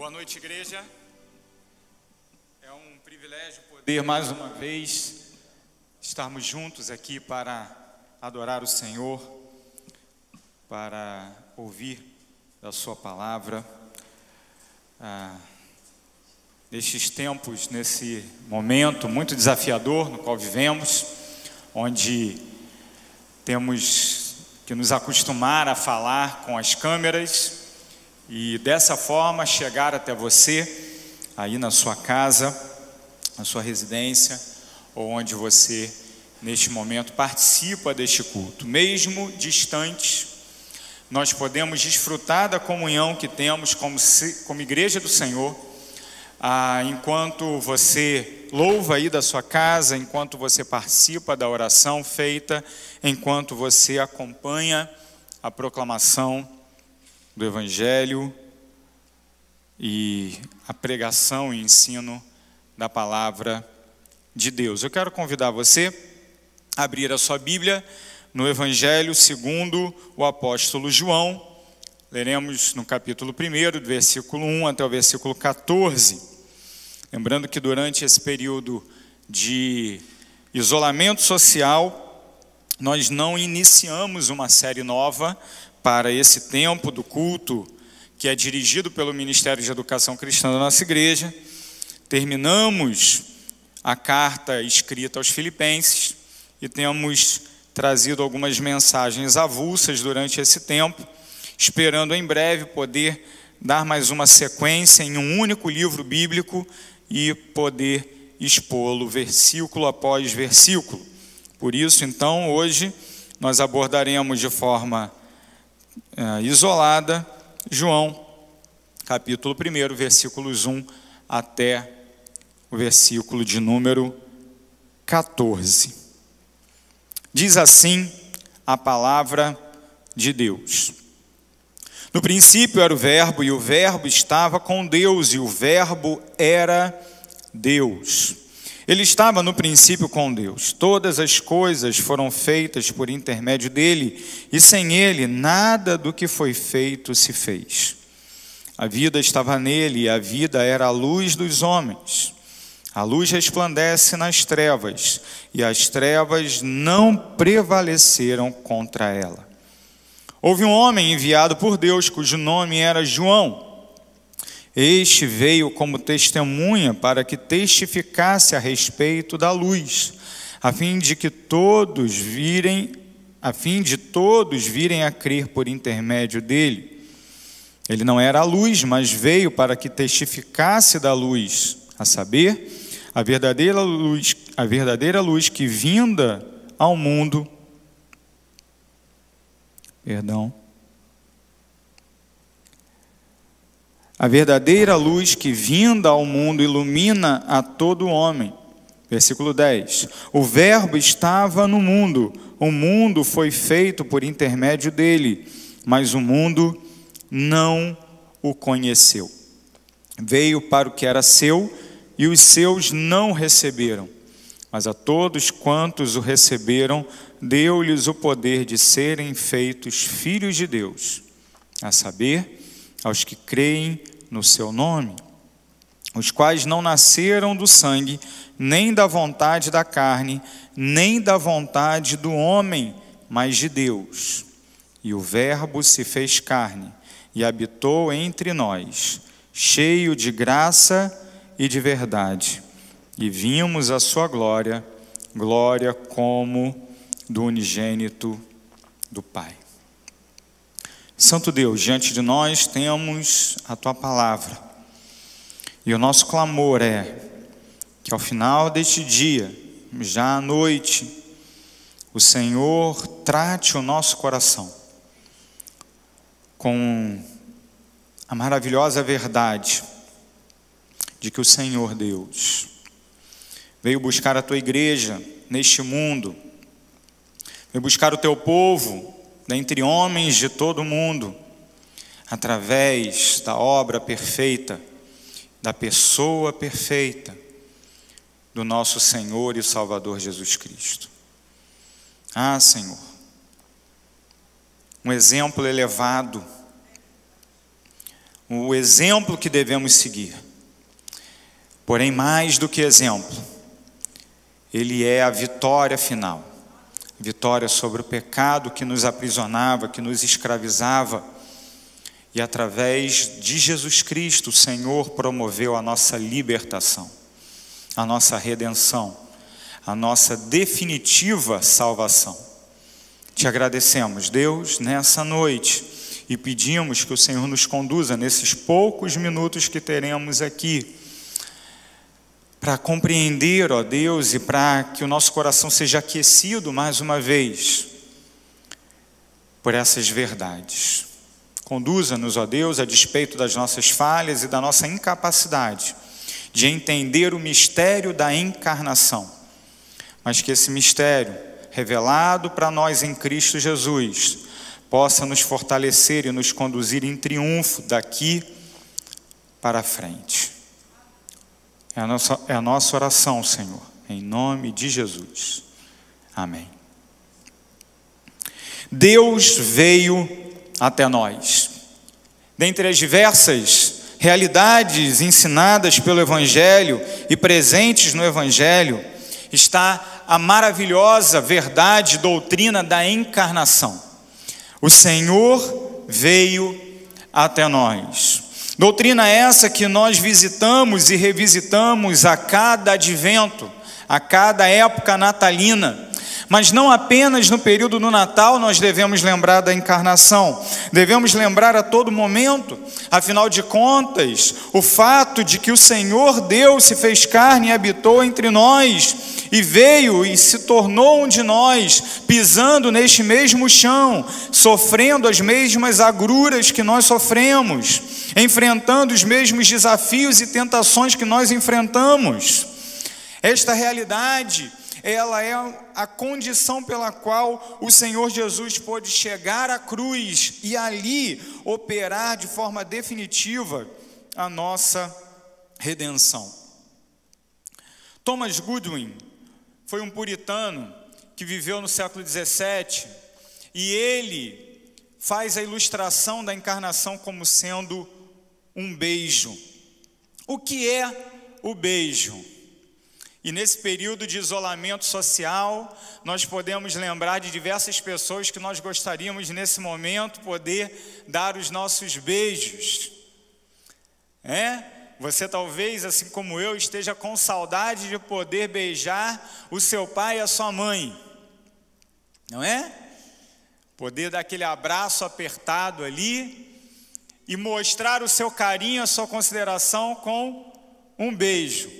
Boa noite, igreja. É um privilégio poder mais uma vez estarmos juntos aqui para adorar o Senhor, para ouvir da sua palavra. Nestes tempos, nesse momento muito desafiador no qual vivemos, onde temos que nos acostumar a falar com as câmeras e dessa forma chegar até você, aí na sua casa, na sua residência, ou onde você, neste momento, participa deste culto. Mesmo distantes, nós podemos desfrutar da comunhão que temos como igreja do Senhor, enquanto você louva aí da sua casa, enquanto você participa da oração feita, enquanto você acompanha a proclamação do Evangelho e a pregação e ensino da palavra de Deus. Eu quero convidar você a abrir a sua Bíblia no Evangelho segundo o apóstolo João. Leremos no capítulo 1, do versículo 1 até o versículo 14. Lembrando que durante esse período de isolamento social, nós não iniciamos uma série nova para esse tempo do culto, que é dirigido pelo Ministério de Educação Cristã da nossa igreja. Terminamos a carta escrita aos Filipenses e temos trazido algumas mensagens avulsas durante esse tempo, esperando em breve poder dar mais uma sequência em um único livro bíblico e poder expô-lo versículo após versículo. Por isso, então, hoje nós abordaremos de forma isolada João, capítulo 1, versículos 1 até o versículo de número 14. Diz assim a palavra de Deus: no princípio era o Verbo, e o Verbo estava com Deus, e o Verbo era Deus. Ele estava no princípio com Deus. Todas as coisas foram feitas por intermédio dele, e sem ele nada do que foi feito se fez. A vida estava nele, e a vida era a luz dos homens. A luz resplandece nas trevas, e as trevas não prevaleceram contra ela. Houve um homem enviado por Deus, cujo nome era João. Este veio como testemunha para que testificasse a respeito da luz, a fim de todos virem a crer por intermédio dele. Ele não era a luz, mas veio para que testificasse da luz, a saber, a verdadeira luz que vinda ao mundo, a verdadeira luz que vinda ao mundo ilumina a todo homem. Versículo 10. O Verbo estava no mundo, o mundo foi feito por intermédio dele, mas o mundo não o conheceu. Veio para o que era seu, e os seus não receberam. Mas a todos quantos o receberam, deu-lhes o poder de serem feitos filhos de Deus, a saber, aos que creem no seu nome, os quais não nasceram do sangue, nem da vontade da carne, nem da vontade do homem, mas de Deus. E o Verbo se fez carne e habitou entre nós, cheio de graça e de verdade. E vimos a sua glória, glória como do unigênito do Pai. Santo Deus, diante de nós temos a Tua palavra. E o nosso clamor é que ao final deste dia, já à noite, o Senhor trate o nosso coração com a maravilhosa verdade de que o Senhor Deus veio buscar a Tua igreja neste mundo, veio buscar o Teu povo dentre homens de todo o mundo, através da obra perfeita, da pessoa perfeita do nosso Senhor e Salvador Jesus Cristo. Senhor, um exemplo elevado, o exemplo que devemos seguir. Porém, mais do que exemplo, ele é a vitória final. Vitória sobre o pecado que nos aprisionava, que nos escravizava. E através de Jesus Cristo, o Senhor promoveu a nossa libertação, a nossa redenção, a nossa definitiva salvação. Te agradecemos, Deus, nessa noite, e pedimos que o Senhor nos conduza nesses poucos minutos que teremos aqui, para compreender, ó Deus, e para que o nosso coração seja aquecido mais uma vez por essas verdades. Conduza-nos, ó Deus, a despeito das nossas falhas e da nossa incapacidade de entender o mistério da encarnação, mas que esse mistério, revelado para nós em Cristo Jesus, possa nos fortalecer e nos conduzir em triunfo daqui para frente. É a nossa oração, Senhor, em nome de Jesus. Amém. Deus veio até nós. Dentre as diversas realidades ensinadas pelo Evangelho e presentes no Evangelho, está a maravilhosa verdade, doutrina da encarnação. O Senhor veio até nós. Doutrina essa que nós visitamos e revisitamos a cada advento, a cada época natalina. Mas não apenas no período do Natal nós devemos lembrar da encarnação, devemos lembrar a todo momento. Afinal de contas, o fato de que o Senhor Deus se fez carne e habitou entre nós, e veio e se tornou um de nós, pisando neste mesmo chão, sofrendo as mesmas agruras que nós sofremos, enfrentando os mesmos desafios e tentações que nós enfrentamos. Esta realidade, ela é a condição pela qual o Senhor Jesus pôde chegar à cruz e ali operar de forma definitiva a nossa redenção. Thomas Goodwin foi um puritano que viveu no século XVII e ele faz a ilustração da encarnação como sendo um beijo. O que é o beijo? E nesse período de isolamento social, nós podemos lembrar de diversas pessoas que nós gostaríamos nesse momento poder dar os nossos beijos. Você talvez, assim como eu, esteja com saudade de poder beijar o seu pai e a sua mãe, não é? Poder dar aquele abraço apertado ali e mostrar o seu carinho, a sua consideração com um beijo.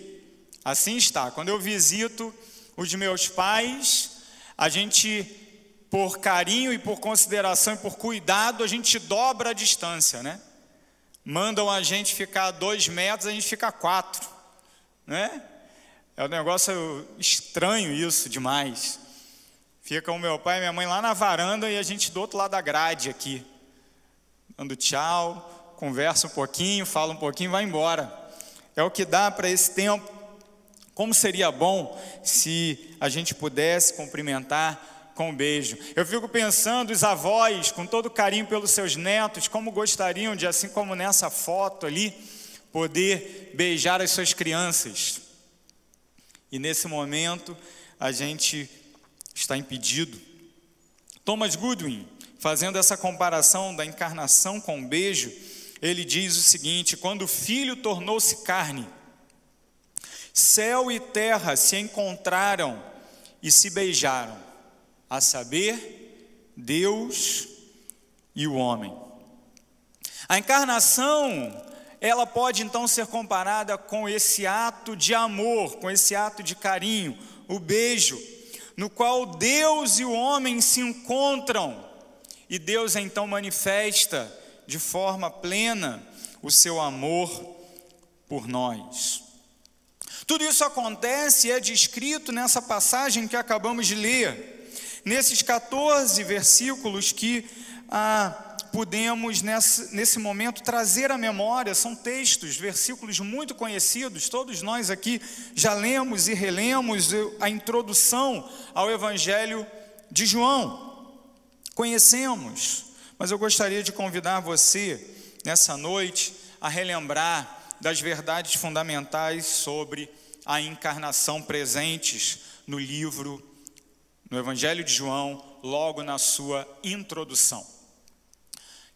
Assim está, quando eu visito os meus pais, a gente, por carinho e por consideração e por cuidado, a gente dobra a distância, né? Mandam a gente ficar a 2 metros, a gente fica a 4, né? É um negócio estranho isso, demais. Fica o meu pai e minha mãe lá na varanda e a gente do outro lado da grade aqui, dando tchau, conversa um pouquinho, fala um pouquinho e vai embora. É o que dá para esse tempo. Como seria bom se a gente pudesse cumprimentar com um beijo. Eu fico pensando, os avós, com todo carinho pelos seus netos, como gostariam de, assim como nessa foto ali, poder beijar as suas crianças. E nesse momento, a gente está impedido. Thomas Goodwin, fazendo essa comparação da encarnação com o beijo, ele diz o seguinte: quando o Filho tornou-se carne, céu e terra se encontraram e se beijaram, a saber, Deus e o homem. A encarnação, ela pode então ser comparada com esse ato de amor, com esse ato de carinho, o beijo, no qual Deus e o homem se encontram, e Deus então manifesta de forma plena o seu amor por nós. Tudo isso acontece e é descrito nessa passagem que acabamos de ler, nesses 14 versículos que podemos nesse momento trazer à memória. São textos, versículos muito conhecidos, todos nós aqui já lemos e relemos a introdução ao Evangelho de João, conhecemos, mas eu gostaria de convidar você nessa noite a relembrar das verdades fundamentais sobre a encarnação presentes no Evangelho de João, logo na sua introdução.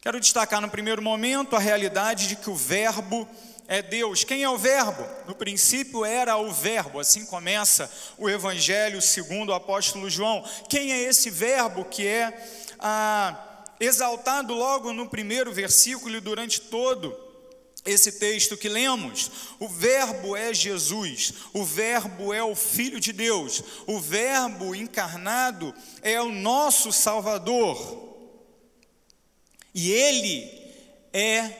Quero destacar no primeiro momento a realidade de que o Verbo é Deus. Quem é o Verbo? No princípio era o Verbo, assim começa o Evangelho segundo o apóstolo João. Quem é esse Verbo que é exaltado logo no primeiro versículo e durante todo esse texto que lemos? O Verbo é Jesus, o Verbo é o Filho de Deus, o Verbo encarnado é o nosso Salvador. E Ele é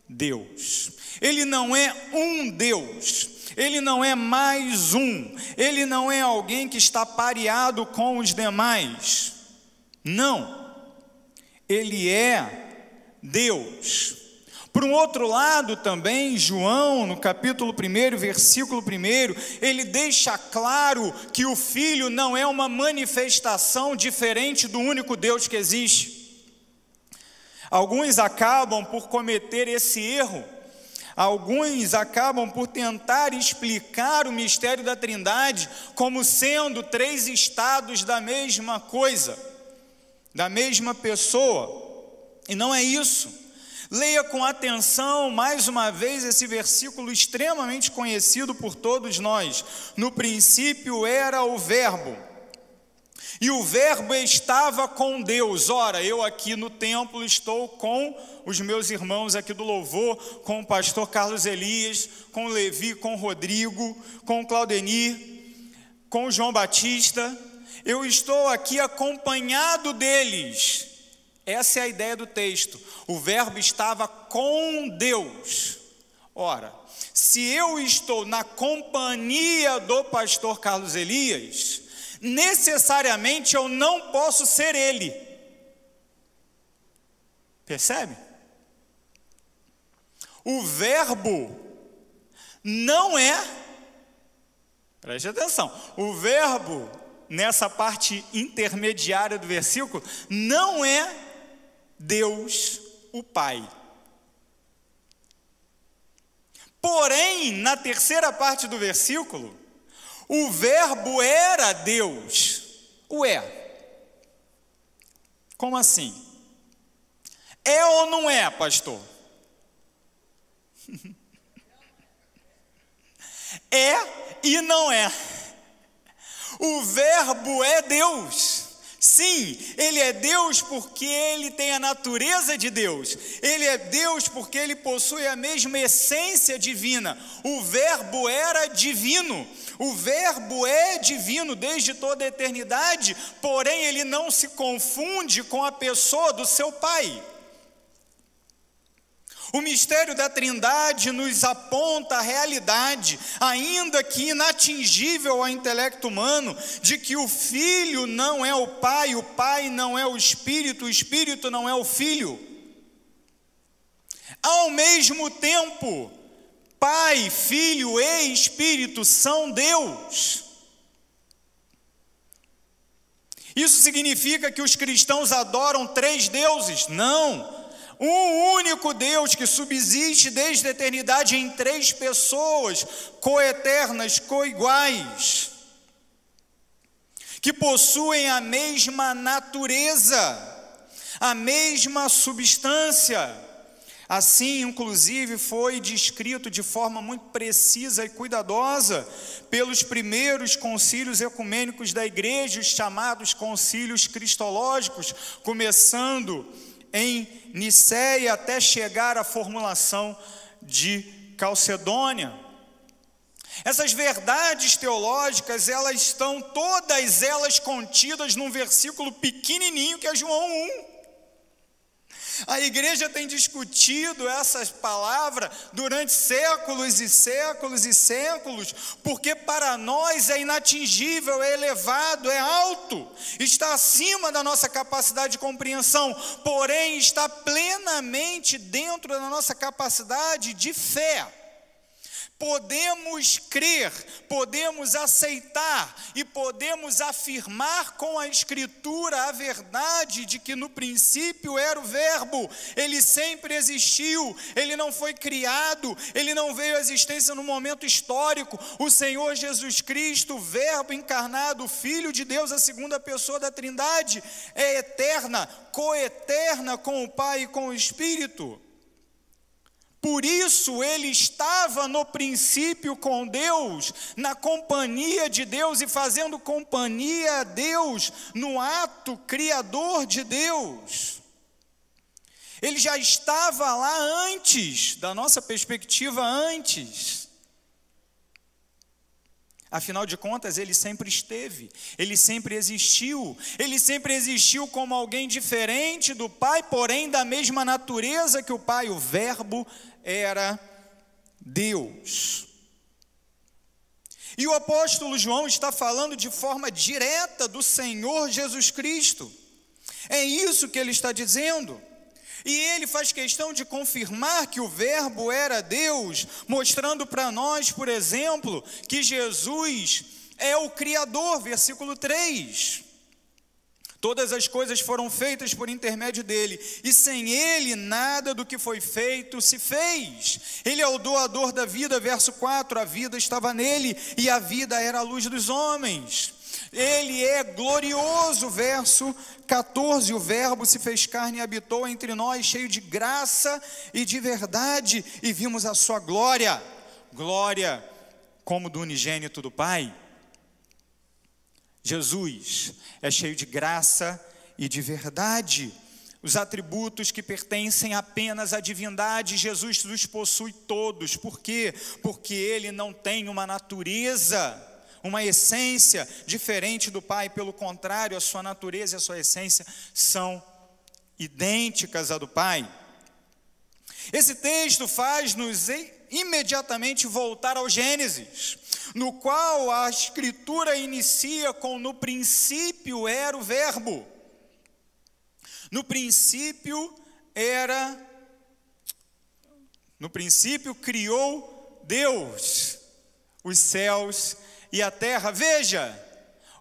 Deus. Ele não é um Deus, Ele não é mais um, Ele não é alguém que está pareado com os demais. Não, Ele é Deus. Por um outro lado também, João, no capítulo 1, versículo 1, ele deixa claro que o Filho não é uma manifestação diferente do único Deus que existe. Alguns acabam por cometer esse erro, alguns acabam por tentar explicar o mistério da Trindade como sendo 3 estados da mesma coisa, da mesma pessoa, e não é isso. Leia com atenção mais uma vez esse versículo extremamente conhecido por todos nós. No princípio era o Verbo, e o Verbo estava com Deus. Ora, eu aqui no templo estou com os meus irmãos aqui do louvor, com o pastor Carlos Elias, com o Levi, com o Rodrigo, com o Claudenir, com o João Batista. Eu estou aqui acompanhado deles. Essa é a ideia do texto. O Verbo estava com Deus. Ora, se eu estou na companhia do pastor Carlos Elias, necessariamente eu não posso ser ele. Percebe? O Verbo não é, preste atenção, o Verbo, nessa parte intermediária do versículo, não é Deus, o Pai. Porém, na terceira parte do versículo, o Verbo era Deus. Ué, como assim? É ou não é, pastor? É e não é. O Verbo é Deus. Sim, Ele é Deus porque Ele tem a natureza de Deus. Ele é Deus porque Ele possui a mesma essência divina. O Verbo era divino. O Verbo é divino desde toda a eternidade, porém Ele não se confunde com a pessoa do seu Pai. O mistério da Trindade nos aponta a realidade, ainda que inatingível ao intelecto humano, de que o Filho não é o Pai não é o Espírito não é o Filho. Ao mesmo tempo, Pai, Filho e Espírito são Deus. Isso significa que os cristãos adoram 3 deuses? Não. Um único Deus que subsiste desde a eternidade em 3 pessoas, coeternas, coiguais, que possuem a mesma natureza, a mesma substância. Assim, inclusive, foi descrito de forma muito precisa e cuidadosa pelos primeiros concílios ecumênicos da igreja, os chamados concílios cristológicos, começando em Niceia até chegar à formulação de Calcedônia. Essas verdades teológicas, elas estão todas elas contidas num versículo pequenininho que é João 1. A igreja tem discutido essas palavras durante séculos e séculos e séculos, porque para nós é inatingível, é elevado, é alto, está acima da nossa capacidade de compreensão, porém está plenamente dentro da nossa capacidade de fé. podemos crer, podemos aceitar e podemos afirmar com a Escritura a verdade de que no princípio era o Verbo, ele sempre existiu, ele não foi criado, ele não veio à existência no momento histórico. O Senhor Jesus Cristo, o Verbo encarnado, o Filho de Deus, a segunda pessoa da Trindade, é eterna, coeterna com o Pai e com o Espírito. Por isso ele estava no princípio com Deus, na companhia de Deus e fazendo companhia a Deus no ato criador de Deus. Ele já estava lá antes, da nossa perspectiva antes. Afinal de contas, ele sempre esteve, ele sempre existiu como alguém diferente do Pai, porém da mesma natureza que o Pai, o Verbo era Deus. E o apóstolo João está falando de forma direta do Senhor Jesus Cristo. É isso que ele está dizendo. E ele faz questão de confirmar que o Verbo era Deus, mostrando para nós, por exemplo, que Jesus é o Criador, versículo 3. Todas as coisas foram feitas por intermédio dele, e sem ele nada do que foi feito se fez. Ele é o doador da vida, verso 4, a vida estava nele, e a vida era a luz dos homens. Ele é glorioso, verso 14, o Verbo se fez carne e habitou entre nós, cheio de graça e de verdade, e vimos a sua glória, glória como do unigênito do Pai. Jesus é cheio de graça e de verdade. Os atributos que pertencem apenas à divindade, Jesus os possui todos. Por quê? Porque ele não tem uma natureza, uma essência diferente do Pai. Pelo contrário, a sua natureza e a sua essência são idênticas à do Pai. Esse texto faz-nos imediatamente voltar ao Gênesis, no qual a Escritura inicia com: no princípio era o Verbo. No princípio criou Deus os céus e a terra. Veja,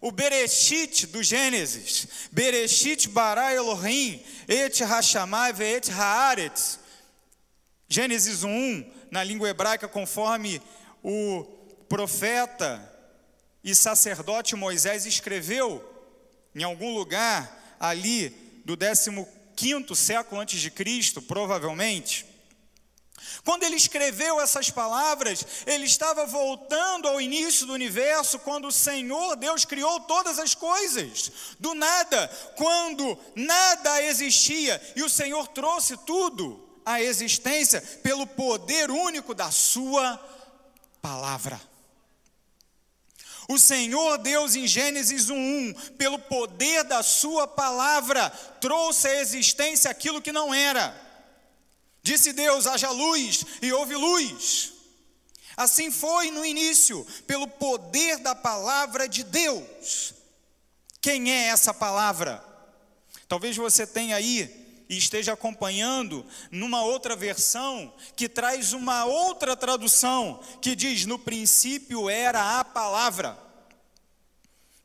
o Bereshit do Gênesis, Bereshit bara Elohim, et hashamai ve'et haaretz. Gênesis 1, na língua hebraica, conforme o profeta e sacerdote Moisés escreveu em algum lugar ali do 15º século antes de Cristo, provavelmente. Quando ele escreveu essas palavras, ele estava voltando ao início do universo, quando o Senhor Deus criou todas as coisas, do nada, quando nada existia, e o Senhor trouxe tudo à existência pelo poder único da sua palavra. O Senhor Deus, em Gênesis 1:1, pelo poder da sua palavra, trouxe à existência aquilo que não era. Disse Deus: haja luz, e houve luz. Assim foi no início, pelo poder da palavra de Deus. Quem é essa palavra? Talvez você tenha aí e esteja acompanhando numa outra versão que traz uma outra tradução, que diz: no princípio era a palavra.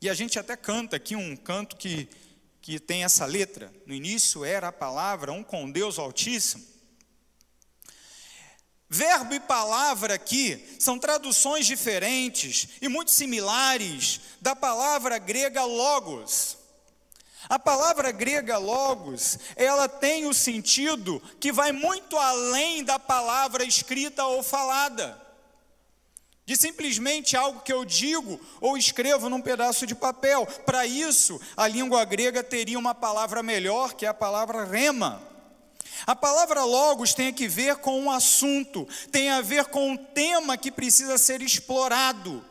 E a gente até canta aqui um canto que tem essa letra: no início era a palavra, um com Deus Altíssimo. Verbo e palavra aqui são traduções diferentes e muito similares da palavra grega logos. A palavra grega logos, ela tem o sentido que vai muito além da palavra escrita ou falada, de simplesmente algo que eu digo ou escrevo num pedaço de papel. Para isso, a língua grega teria uma palavra melhor, que é a palavra rema. A palavra logos tem a ver com um assunto, tem a ver com um tema que precisa ser explorado.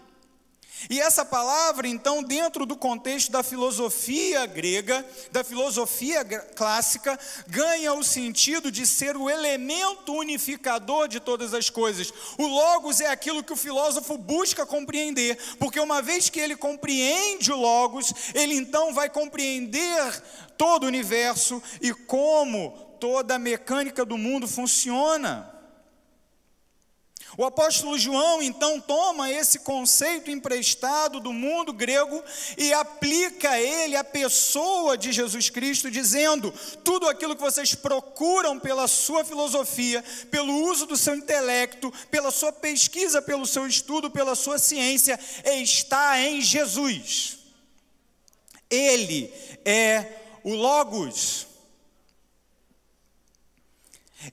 E essa palavra, então, dentro do contexto da filosofia grega, da filosofia clássica, ganha o sentido de ser o elemento unificador de todas as coisas. O logos é aquilo que o filósofo busca compreender, porque uma vez que ele compreende o logos, ele então vai compreender todo o universo e como toda a mecânica do mundo funciona. O apóstolo João, então, toma esse conceito emprestado do mundo grego e aplica ele à pessoa de Jesus Cristo, dizendo: tudo aquilo que vocês procuram pela sua filosofia, pelo uso do seu intelecto, pela sua pesquisa, pelo seu estudo, pela sua ciência, está em Jesus. Ele é o Logos.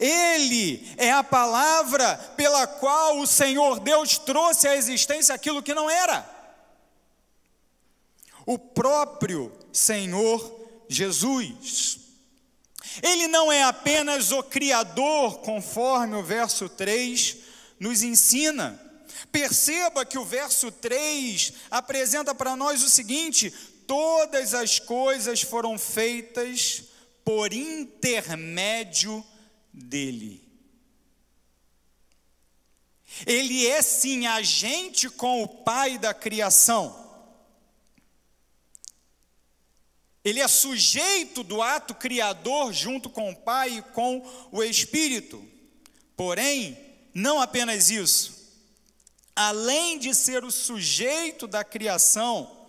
Ele é a palavra pela qual o Senhor Deus trouxe à existência aquilo que não era. O próprio Senhor Jesus. Ele não é apenas o Criador, conforme o verso 3 nos ensina. Perceba que o verso 3 apresenta para nós o seguinte: todas as coisas foram feitas por intermédio dele. Ele é sim agente com o Pai da criação. Ele é sujeito do ato criador junto com o Pai e com o Espírito. Porém, não apenas isso. Além de ser o sujeito da criação,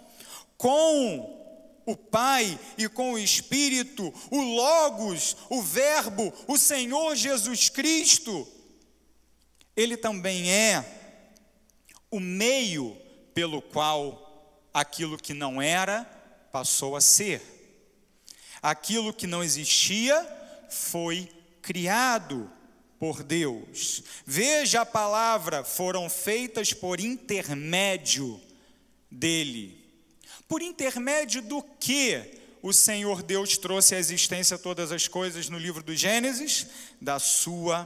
com o Pai e com o Espírito, o Logos, o Verbo, o Senhor Jesus Cristo, ele também é o meio pelo qual aquilo que não era passou a ser. Aquilo que não existia foi criado por Deus. Veja a palavra: foram feitas por intermédio dele. Por intermédio do que o Senhor Deus trouxe à existência todas as coisas no livro do Gênesis? Da sua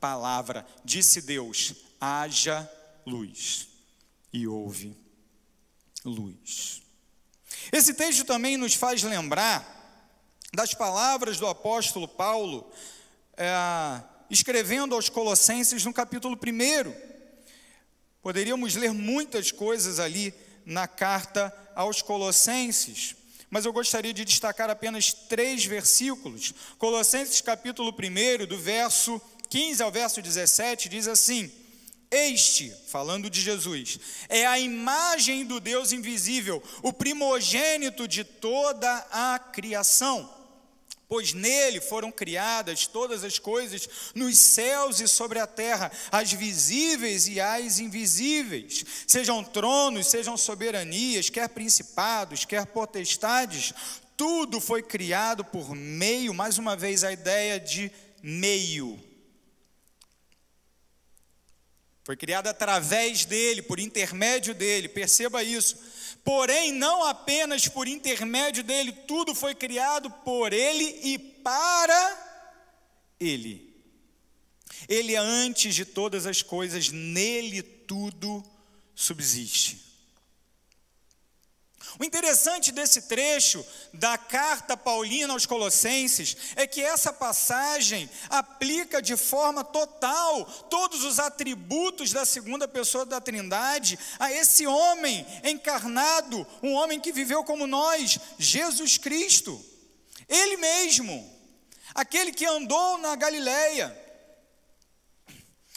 palavra. Disse Deus: haja luz, e houve luz. Esse texto também nos faz lembrar das palavras do apóstolo Paulo, escrevendo aos Colossenses no capítulo 1. Poderíamos ler muitas coisas ali na carta aos Colossenses, mas eu gostaria de destacar apenas 3 versículos. Colossenses capítulo 1, do verso 15 ao verso 17, diz assim: este, falando de Jesus, é a imagem do Deus invisível, o primogênito de toda a criação. Pois nele foram criadas todas as coisas nos céus e sobre a terra, as visíveis e as invisíveis, sejam tronos, sejam soberanias, quer principados, quer potestades, tudo foi criado por meio, mais uma vez a ideia de meio. Foi criado através dele, por intermédio dele, perceba isso. Porém, não apenas por intermédio dele, tudo foi criado por ele e para ele. Ele é antes de todas as coisas, nele tudo subsiste. O interessante desse trecho da carta paulina aos Colossenses é que essa passagem aplica de forma total todos os atributos da segunda pessoa da Trindade a esse homem encarnado, um homem que viveu como nós, Jesus Cristo. Ele mesmo, aquele que andou na Galileia,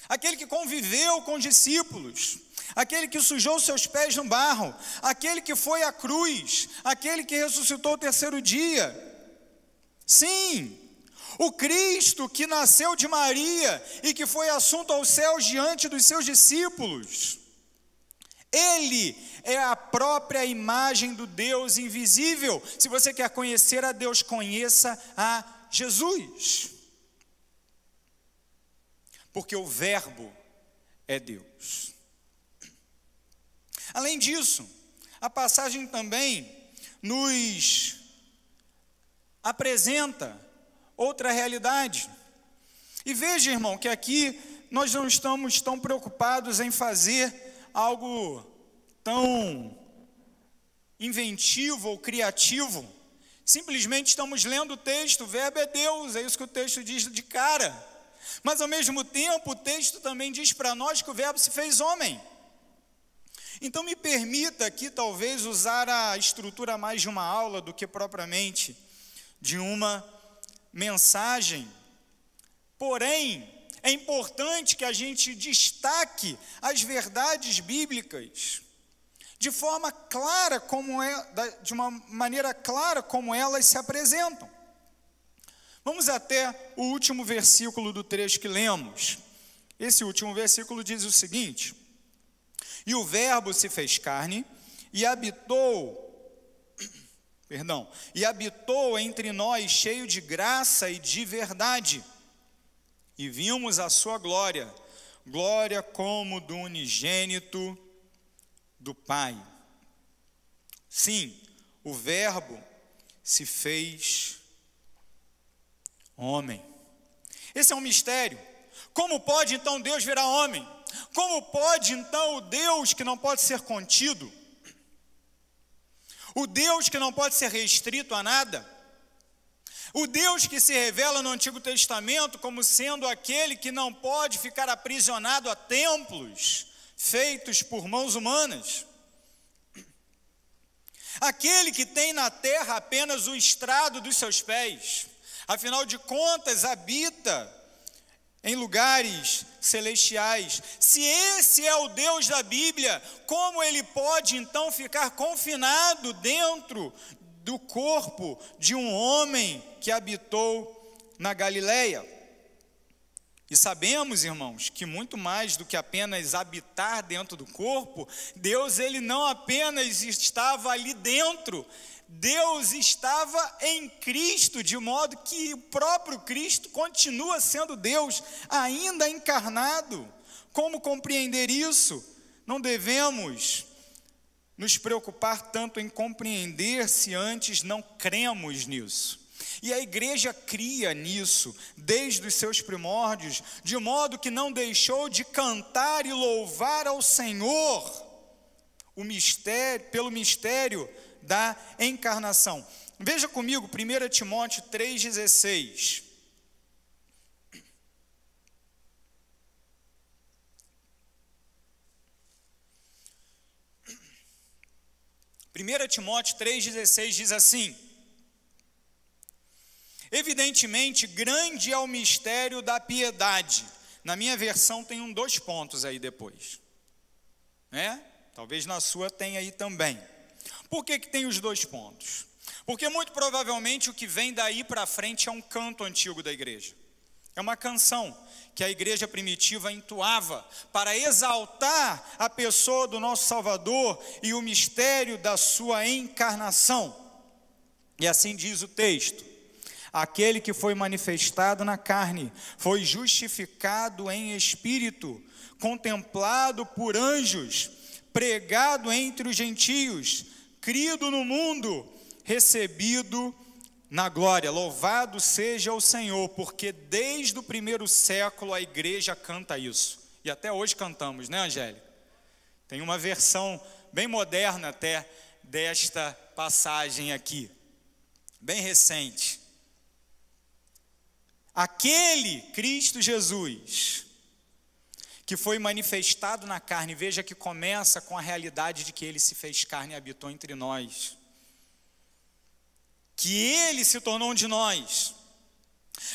aquele que conviveu com discípulos, aquele que sujou seus pés no barro, aquele que foi à cruz, aquele que ressuscitou ao 3º dia. Sim, o Cristo que nasceu de Maria e que foi assunto aos céus diante dos seus discípulos. Ele é a própria imagem do Deus invisível. Se você quer conhecer a Deus, conheça a Jesus. Porque o Verbo é Deus. Além disso, a passagem também nos apresenta outra realidade. E veja, irmão, que aqui nós não estamos tão preocupados em fazer algo tão inventivo ou criativo. Simplesmente estamos lendo o texto, o verbo é Deus, é isso que o texto diz de cara. Mas ao mesmo tempo, o texto também diz para nós que o verbo se fez homem. Então me permita aqui talvez usar a estrutura mais de uma aula do que propriamente de uma mensagem. Porém, é importante que a gente destaque as verdades bíblicas de forma clara, de uma maneira clara como elas se apresentam. Vamos até o último versículo do trecho que lemos. Esse último versículo diz o seguinte: e o Verbo se fez carne e habitou entre nós, cheio de graça e de verdade. E vimos a sua glória, glória como do unigênito do Pai. Sim, o Verbo se fez homem. Esse é um mistério. Como pode então Deus virar homem? Como pode então o Deus que não pode ser contido, o Deus que não pode ser restrito a nada, o Deus que se revela no Antigo Testamento como sendo aquele que não pode ficar aprisionado a templos feitos por mãos humanas, aquele que tem na terra apenas o estrado dos seus pés, afinal de contas habita em lugares celestiais. Se esse é o Deus da Bíblia, como ele pode então ficar confinado dentro do corpo de um homem que habitou na Galileia? E sabemos, irmãos, que muito mais do que apenas habitar dentro do corpo, Deus, ele não apenas estava ali dentro, Deus estava em Cristo, de modo que o próprio Cristo continua sendo Deus, ainda encarnado. Como compreender isso? Não devemos nos preocupar tanto em compreender se antes não cremos nisso. E a igreja cria nisso, desde os seus primórdios, de modo que não deixou de cantar e louvar ao Senhor pelo mistério da encarnação. Veja comigo 1 Timóteo 3,16. Timóteo 3,16 diz assim: evidentemente, grande é o mistério da piedade. Na minha versão tem 2 pontos aí depois, né? Talvez na sua tenha aí também. Por que tem os 2 pontos? Porque muito provavelmente o que vem daí para frente é um canto antigo da igreja. É uma canção que a igreja primitiva entoava para exaltar a pessoa do nosso Salvador e o mistério da sua encarnação. E assim diz o texto: aquele que foi manifestado na carne, foi justificado em espírito, contemplado por anjos, pregado entre os gentios, crido no mundo, recebido na glória. Louvado seja o Senhor, porque desde o primeiro século a igreja canta isso. E até hoje cantamos, né, Angélica? Tem uma versão bem moderna até desta passagem aqui, bem recente. Aquele Cristo Jesus que foi manifestado na carne, veja que começa com a realidade de que ele se fez carne e habitou entre nós, que ele se tornou um de nós.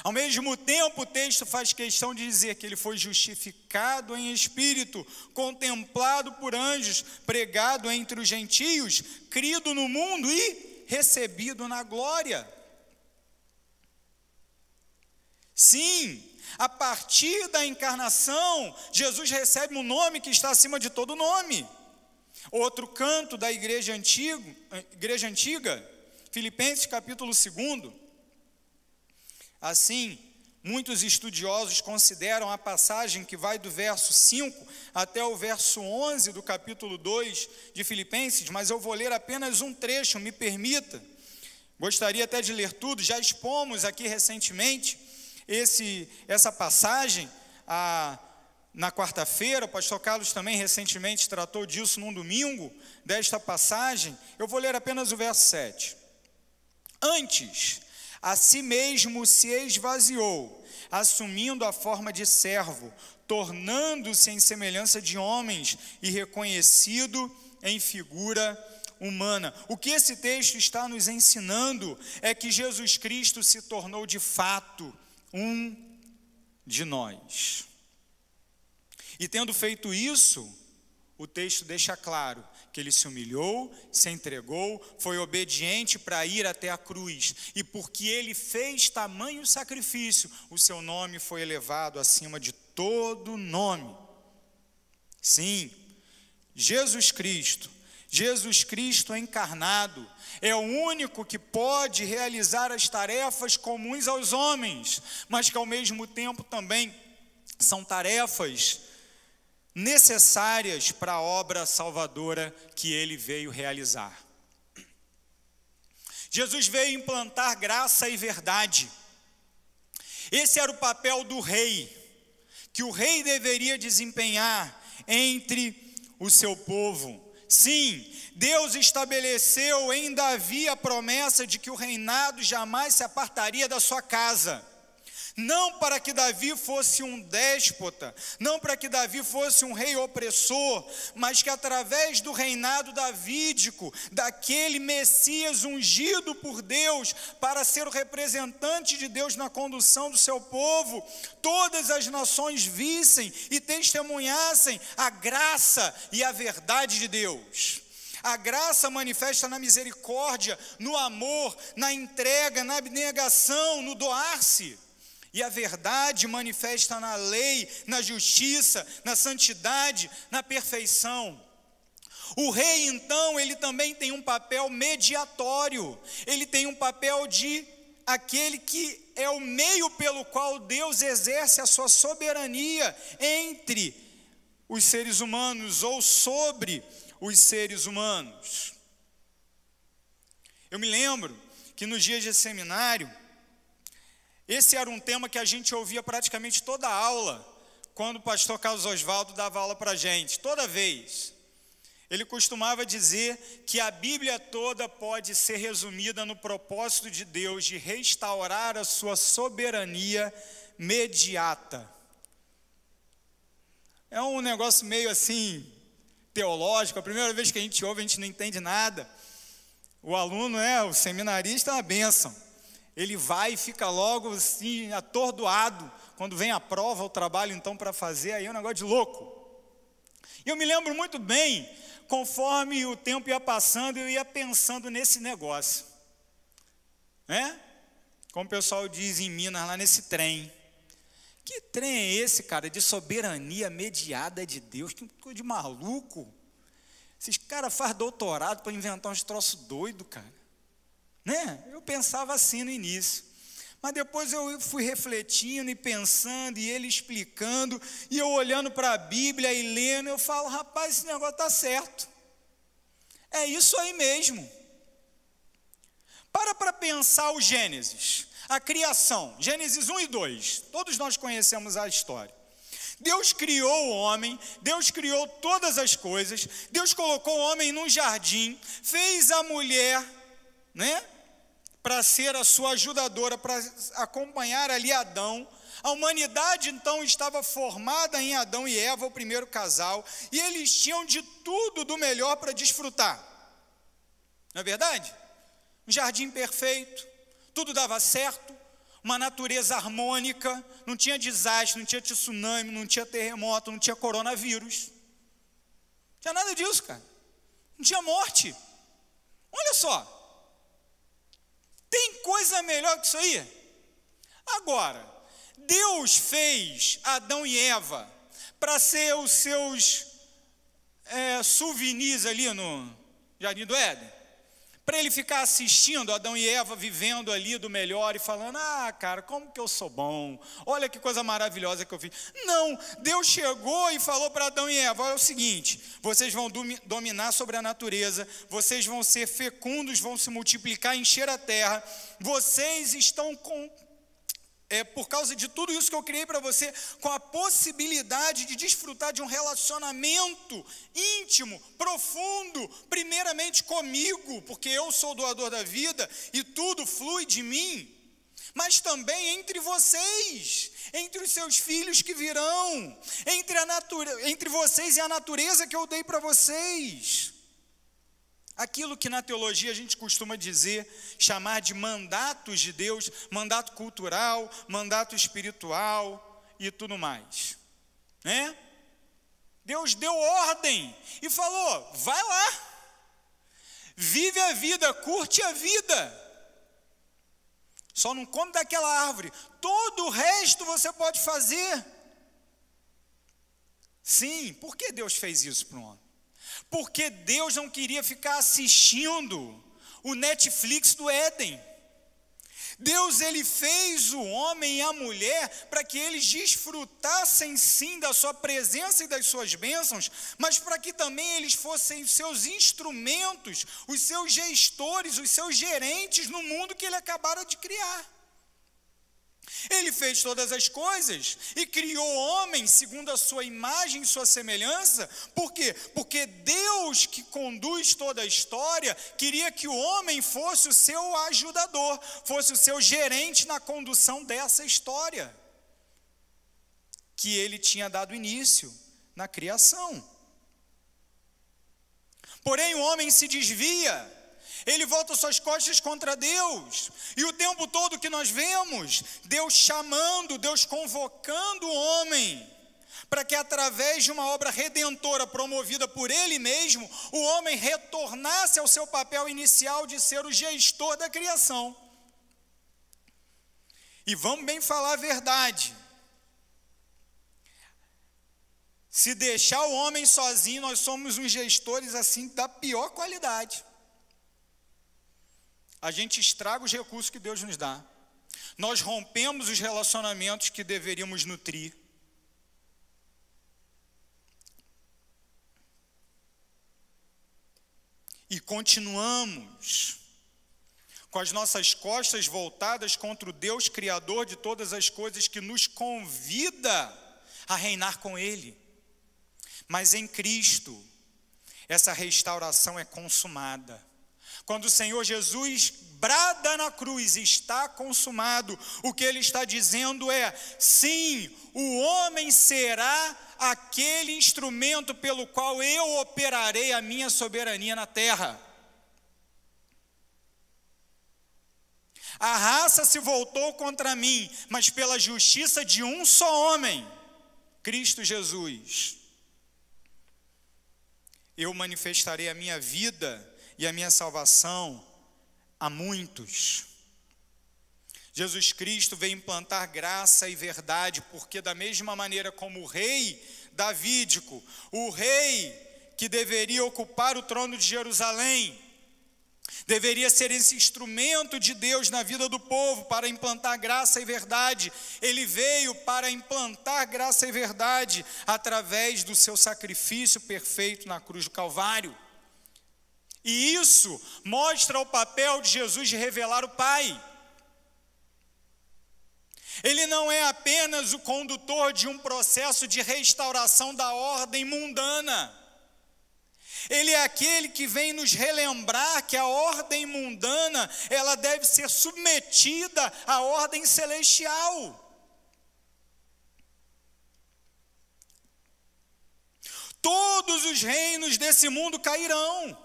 Ao mesmo tempo, o texto faz questão de dizer que ele foi justificado em espírito, contemplado por anjos, pregado entre os gentios, crido no mundo e recebido na glória. Sim, a partir da encarnação, Jesus recebe um nome que está acima de todo nome. Outro canto da igreja antiga, Filipenses capítulo 2. Assim, muitos estudiosos consideram a passagem que vai do verso 5 até o verso 11 do capítulo 2 de Filipenses, mas eu vou ler apenas um trecho, me permita. Gostaria até de ler tudo, já expomos aqui recentemente essa passagem na quarta-feira. O pastor Carlos também recentemente tratou disso num domingo, desta passagem. Eu vou ler apenas o verso 7. Antes, a si mesmo se esvaziou, assumindo a forma de servo, tornando-se em semelhança de homens e reconhecido em figura humana. O que esse texto está nos ensinando é que Jesus Cristo se tornou de fato um de nós. E tendo feito isso, o texto deixa claro que ele se humilhou, se entregou, foi obediente para ir até a cruz. E porque ele fez tamanho sacrifício, o seu nome foi elevado acima de todo nome. Sim, Jesus Cristo encarnado, é o único que pode realizar as tarefas comuns aos homens, mas que ao mesmo tempo também são tarefas necessárias para a obra salvadora que ele veio realizar. Jesus veio implantar graça e verdade. Esse era o papel do rei, que o rei deveria desempenhar entre o seu povo. Sim, Deus estabeleceu em Davi a promessa de que o reinado jamais se apartaria da sua casa. Não para que Davi fosse um déspota, não para que Davi fosse um rei opressor, mas que através do reinado davídico, daquele Messias ungido por Deus, para ser o representante de Deus na condução do seu povo, todas as nações vissem e testemunhassem a graça e a verdade de Deus. A graça manifesta na misericórdia, no amor, na entrega, na abnegação, no doar-se. E a verdade manifesta na lei, na justiça, na santidade, na perfeição. O rei, então, ele também tem um papel mediatório. Ele tem um papel de aquele que é o meio pelo qual Deus exerce a sua soberania entre os seres humanos ou sobre os seres humanos. Eu me lembro que nos dias de seminário, esse era um tema que a gente ouvia praticamente toda a aula, quando o pastor Carlos Oswaldo dava aula para a gente, toda vez. Ele costumava dizer que a Bíblia toda pode ser resumida no propósito de Deus de restaurar a sua soberania mediata. É um negócio meio assim, teológico. A primeira vez que a gente ouve, a gente não entende nada. O aluno, o seminarista, é uma bênção. Ele vai e fica logo assim, atordoado, quando vem a prova, o trabalho então para fazer, aí é um negócio de louco. E eu me lembro muito bem, conforme o tempo ia passando, eu ia pensando nesse negócio. Como o pessoal diz em Minas, lá nesse trem. Que trem é esse, cara, de soberania mediada de Deus? Que coisa de maluco. Esses caras fazem doutorado para inventar uns troços doidos, cara. Eu pensava assim no início, mas depois eu fui refletindo e pensando, e ele explicando, e eu olhando para a Bíblia e lendo, eu falo, rapaz, esse negócio está certo, é isso aí mesmo. Para pensar o Gênesis, a criação, Gênesis 1 e 2, todos nós conhecemos a história. Deus criou o homem, Deus criou todas as coisas, Deus colocou o homem num jardim, fez a mulher, para ser a sua ajudadora, para acompanhar ali Adão. A humanidade então estava formada em Adão e Eva, o primeiro casal, e eles tinham de tudo do melhor para desfrutar. Não é verdade? Um jardim perfeito, tudo dava certo, uma natureza harmônica, não tinha desastre, não tinha tsunami, não tinha terremoto, não tinha coronavírus. Não tinha nada disso, cara. Não tinha morte. Olha só. Tem coisa melhor que isso aí? Agora, Deus fez Adão e Eva para ser os seus souvenirs ali no Jardim do Éden? Para ele ficar assistindo Adão e Eva vivendo ali do melhor e falando, cara, como que eu sou bom, olha que coisa maravilhosa que eu fiz. Não, Deus chegou e falou para Adão e Eva, olha o seguinte, vocês vão dominar sobre a natureza, vocês vão ser fecundos, vão se multiplicar, encher a terra, vocês estão por causa de tudo isso que eu criei para você, com a possibilidade de desfrutar de um relacionamento íntimo, profundo, primeiramente comigo, porque eu sou o doador da vida e tudo flui de mim, mas também entre vocês, entre os seus filhos que virão, entre vocês e a natureza que eu dei para vocês. Aquilo que na teologia a gente costuma dizer, chamar de mandatos de Deus, mandato cultural, mandato espiritual, e tudo mais, né? Deus deu ordem e falou: vai lá, vive a vida, curte a vida, só não come daquela árvore, todo o resto você pode fazer. Sim, por que Deus fez isso para o homem? Porque Deus não queria ficar assistindo o Netflix do Éden. Deus, ele fez o homem e a mulher para que eles desfrutassem sim da sua presença e das suas bênçãos, mas para que também eles fossem os seus instrumentos, os seus gestores, os seus gerentes no mundo que ele acabara de criar. Ele fez todas as coisas e criou o homem segundo a sua imagem e sua semelhança. Por quê? Porque Deus, que conduz toda a história, queria que o homem fosse o seu ajudador, fosse o seu gerente na condução dessa história que ele tinha dado início na criação. Porém, o homem se desvia, ele volta suas costas contra Deus, e o tempo todo que nós vemos, Deus chamando, Deus convocando o homem, para que através de uma obra redentora promovida por Ele mesmo, o homem retornasse ao seu papel inicial de ser o gestor da criação. E vamos bem falar a verdade, se deixar o homem sozinho, nós somos uns gestores assim da pior qualidade. A gente estraga os recursos que Deus nos dá. Nós rompemos os relacionamentos que deveríamos nutrir. E continuamos com as nossas costas voltadas contra o Deus Criador de todas as coisas, que nos convida a reinar com Ele. Mas em Cristo, essa restauração é consumada. Quando o Senhor Jesus brada na cruz, está consumado, o que Ele está dizendo é: sim, o homem será aquele instrumento pelo qual eu operarei a minha soberania na terra. A raça se voltou contra mim, mas pela justiça de um só homem, Cristo Jesus, eu manifestarei a minha vida e a minha salvação a muitos. Jesus Cristo veio implantar graça e verdade, porque da mesma maneira como o rei davídico, o rei que deveria ocupar o trono de Jerusalém, deveria ser esse instrumento de Deus na vida do povo para implantar graça e verdade. Ele veio para implantar graça e verdade através do seu sacrifício perfeito na cruz do Calvário. E isso mostra o papel de Jesus de revelar o Pai. Ele não é apenas o condutor de um processo de restauração da ordem mundana. Ele é aquele que vem nos relembrar que a ordem mundana, ela deve ser submetida à ordem celestial. Todos os reinos desse mundo cairão.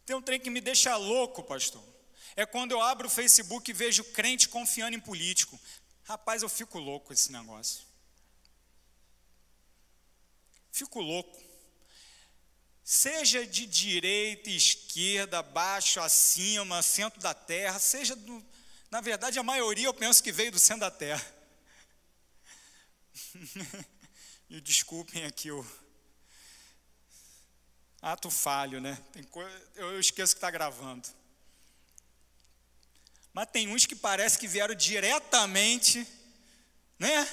Tem um trem que me deixa louco, pastor. É quando eu abro o Facebook e vejo crente confiando em político. Rapaz, eu fico louco com esse negócio. Fico louco. Seja de direita, esquerda, baixo, acima, centro da terra, seja do... Na verdade, a maioria eu penso que veio do centro da terra. E desculpem aqui o ato falho, né? Eu esqueço que está gravando. Mas tem uns que parece que vieram diretamente, né?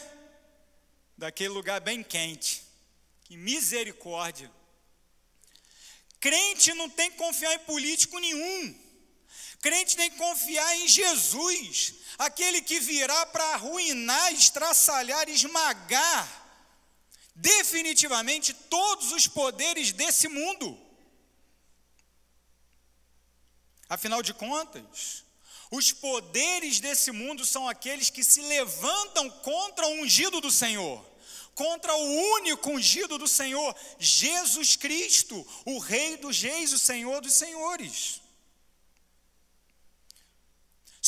Daquele lugar bem quente. Que misericórdia. Crente não tem que confiar em político nenhum. Crente tem que confiar em Jesus, aquele que virá para arruinar, estraçalhar, esmagar definitivamente todos os poderes desse mundo. Afinal de contas, os poderes desse mundo são aqueles que se levantam contra o ungido do Senhor, contra o único ungido do Senhor, Jesus Cristo, o Rei dos Reis, o Senhor dos Senhores.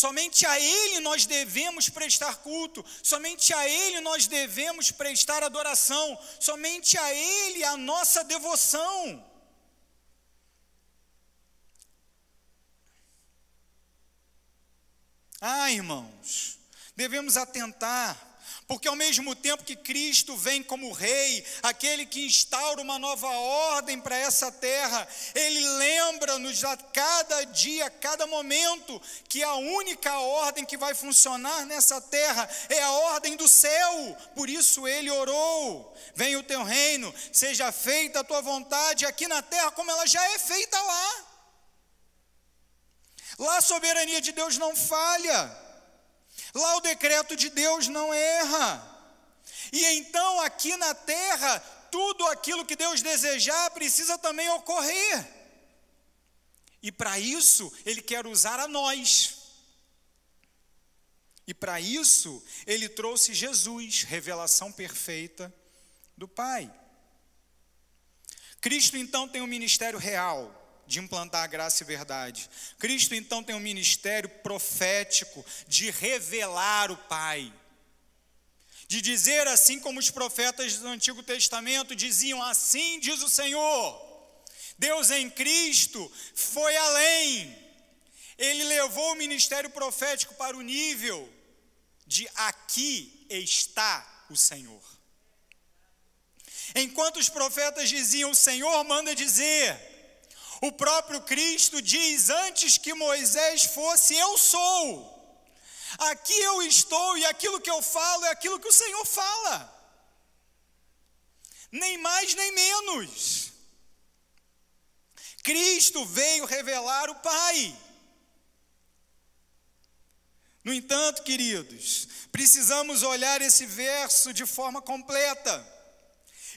Somente a Ele nós devemos prestar culto, somente a Ele nós devemos prestar adoração, somente a Ele a nossa devoção. Irmãos, devemos atentar, porque ao mesmo tempo que Cristo vem como Rei, aquele que instaura uma nova ordem para essa terra, Ele lembra-nos a cada dia, a cada momento, que a única ordem que vai funcionar nessa terra é a ordem do céu. Por isso Ele orou: venha o teu reino, seja feita a tua vontade aqui na terra como ela já é feita lá. Lá a soberania de Deus não falha. Lá o decreto de Deus não erra. E então aqui na terra, tudo aquilo que Deus desejar precisa também ocorrer. E para isso, Ele quer usar a nós. E para isso, Ele trouxe Jesus, revelação perfeita do Pai. Cristo então tem um ministério real de implantar a graça e verdade. Cristo então tem um ministério profético de revelar o Pai, de dizer assim como os profetas do Antigo Testamento diziam: assim diz o Senhor. Deus em Cristo foi além, Ele levou o ministério profético para o nível de aqui está o Senhor. Enquanto os profetas diziam: o Senhor manda dizer, o próprio Cristo diz: antes que Moisés fosse, eu sou. Aqui eu estou e aquilo que eu falo é aquilo que o Senhor fala. Nem mais nem menos. Cristo veio revelar o Pai. No entanto, queridos, precisamos olhar esse verso de forma completa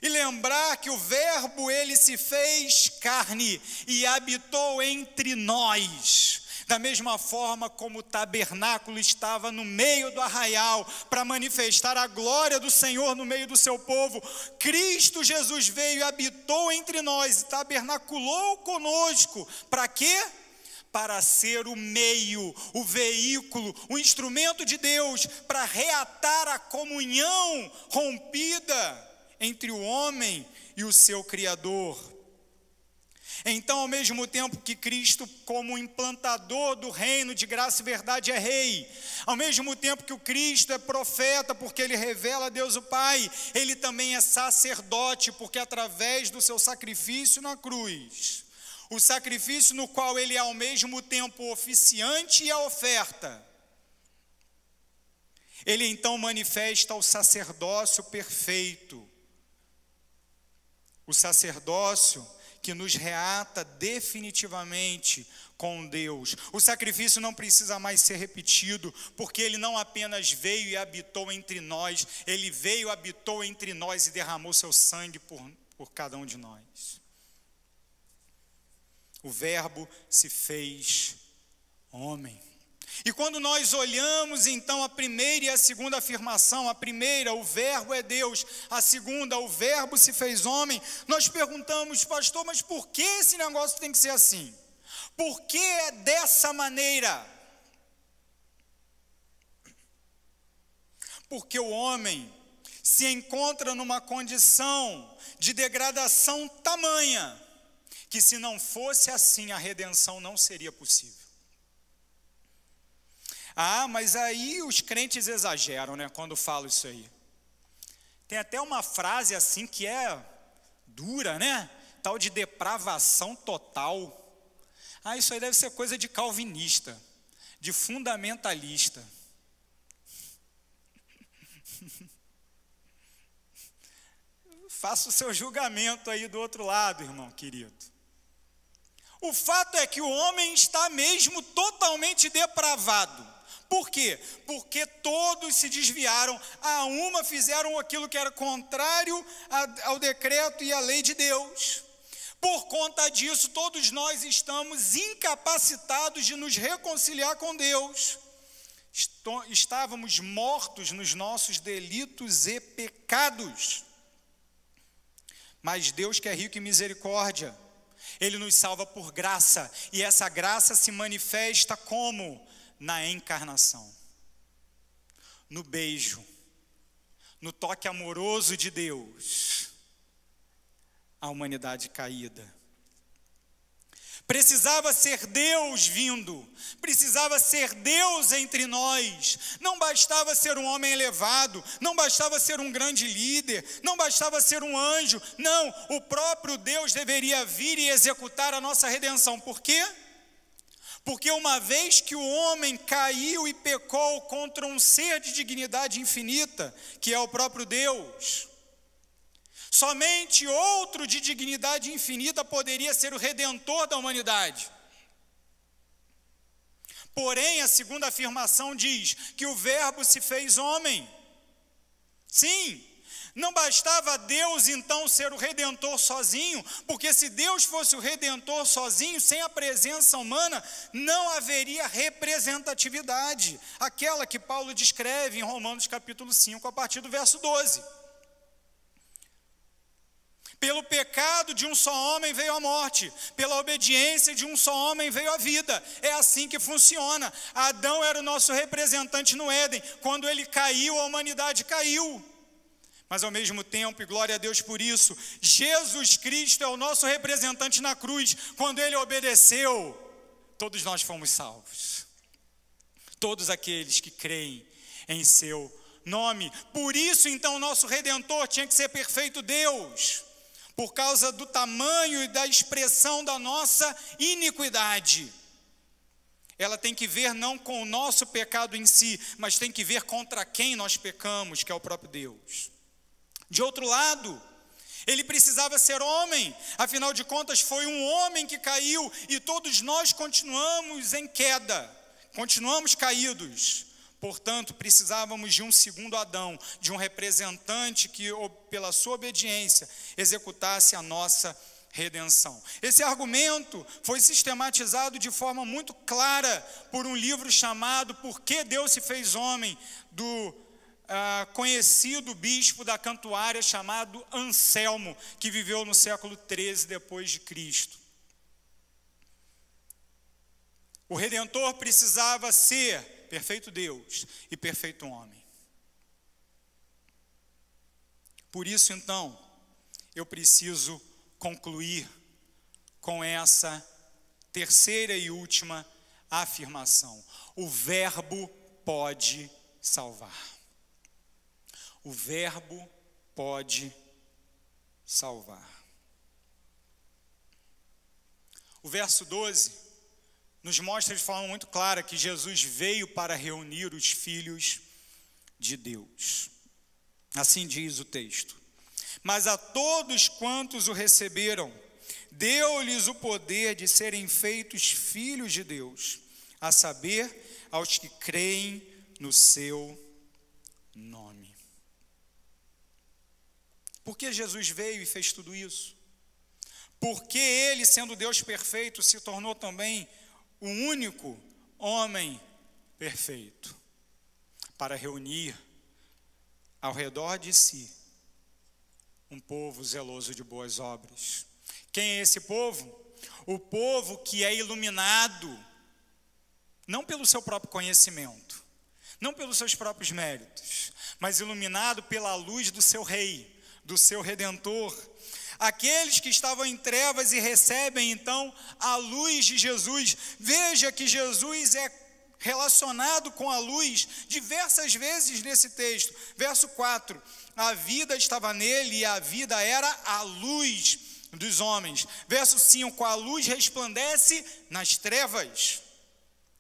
e lembrar que o Verbo, Ele se fez carne e habitou entre nós, da mesma forma como o tabernáculo estava no meio do arraial, para manifestar a glória do Senhor no meio do seu povo. Cristo Jesus veio e habitou entre nós, e tabernaculou conosco, para quê? Para ser o meio, o veículo, o instrumento de Deus, para reatar a comunhão rompida entre o homem e o seu Criador. Então, ao mesmo tempo que Cristo, como implantador do reino de graça e verdade, é Rei, ao mesmo tempo que o Cristo é profeta, porque Ele revela a Deus o Pai, Ele também é sacerdote, porque através do seu sacrifício na cruz, o sacrifício no qual Ele é ao mesmo tempo oficiante e a oferta, Ele então manifesta o sacerdócio perfeito, o sacerdócio que nos reata definitivamente com Deus. O sacrifício não precisa mais ser repetido, porque Ele não apenas veio e habitou entre nós, Ele veio, habitou entre nós e derramou seu sangue por cada um de nós. O Verbo se fez homem. E quando nós olhamos então a primeira e a segunda afirmação, a primeira, o Verbo é Deus, a segunda, o Verbo se fez homem, nós perguntamos: pastor, mas por que esse negócio tem que ser assim? Por que é dessa maneira? Porque o homem se encontra numa condição de degradação tamanha, que se não fosse assim, a redenção não seria possível. Mas aí os crentes exageram, né, quando falam isso aí. Tem até uma frase assim que é dura, né? Tal de depravação total. Isso aí deve ser coisa de calvinista, de fundamentalista. Faça o seu julgamento aí do outro lado, irmão querido. O fato é que o homem está mesmo totalmente depravado. Por quê? Porque todos se desviaram, a uma fizeram aquilo que era contrário ao decreto e à lei de Deus. Por conta disso, todos nós estamos incapacitados de nos reconciliar com Deus. Estávamos mortos nos nossos delitos e pecados. Mas Deus, que é rico em misericórdia, Ele nos salva por graça, e essa graça se manifesta como? na encarnação, no beijo, no toque amoroso de Deus, a humanidade caída. Precisava ser Deus vindo, precisava ser Deus entre nós, não bastava ser um homem elevado, não bastava ser um grande líder, não bastava ser um anjo, não, o próprio Deus deveria vir e executar a nossa redenção. Por quê? Porque uma vez que o homem caiu e pecou contra um ser de dignidade infinita, que é o próprio Deus, somente outro de dignidade infinita poderia ser o redentor da humanidade. Porém, a segunda afirmação diz que o Verbo se fez homem. Sim, não bastava Deus então ser o redentor sozinho, porque se Deus fosse o redentor sozinho, sem a presença humana, não haveria representatividade, aquela que Paulo descreve em Romanos capítulo 5, a partir do verso 12. Pelo pecado de um só homem veio a morte, pela obediência de um só homem veio a vida. É assim que funciona. Adão era o nosso representante no Éden. Quando ele caiu, a humanidade caiu. Mas ao mesmo tempo, e glória a Deus por isso, Jesus Cristo é o nosso representante na cruz. Quando ele obedeceu, todos nós fomos salvos. Todos aqueles que creem em seu nome. Por isso, então, o nosso Redentor tinha que ser perfeito Deus, por causa do tamanho e da expressão da nossa iniquidade. Ela tem que ver não com o nosso pecado em si, mas tem que ver contra quem nós pecamos, que é o próprio Deus. De outro lado, ele precisava ser homem, afinal de contas foi um homem que caiu, e todos nós continuamos em queda, continuamos caídos. Portanto, precisávamos de um segundo Adão, de um representante que, pela sua obediência, executasse a nossa redenção. Esse argumento foi sistematizado de forma muito clara por um livro chamado Por que Deus se fez homem, do conhecido bispo da Cantuária chamado Anselmo, que viveu no século 13 depois de Cristo. O Redentor precisava ser perfeito Deus e perfeito homem. Por isso, então, eu preciso concluir com essa terceira e última afirmação. O Verbo pode salvar. O Verbo pode salvar. O verso 12 nos mostra de forma muito clara que Jesus veio para reunir os filhos de Deus. Assim diz o texto. Mas a todos quantos o receberam, deu-lhes o poder de serem feitos filhos de Deus, a saber, aos que creem no seu nome. Por que Jesus veio e fez tudo isso? Porque ele, sendo Deus perfeito, se tornou também o único homem perfeito, para reunir ao redor de si um povo zeloso de boas obras. Quem é esse povo? O povo que é iluminado, não pelo seu próprio conhecimento, não pelos seus próprios méritos, mas iluminado pela luz do seu Rei, do seu Redentor. Aqueles que estavam em trevas e recebem então a luz de Jesus. Veja que Jesus é relacionado com a luz diversas vezes nesse texto. Verso 4, a vida estava nele e a vida era a luz dos homens. Verso 5, a luz resplandece nas trevas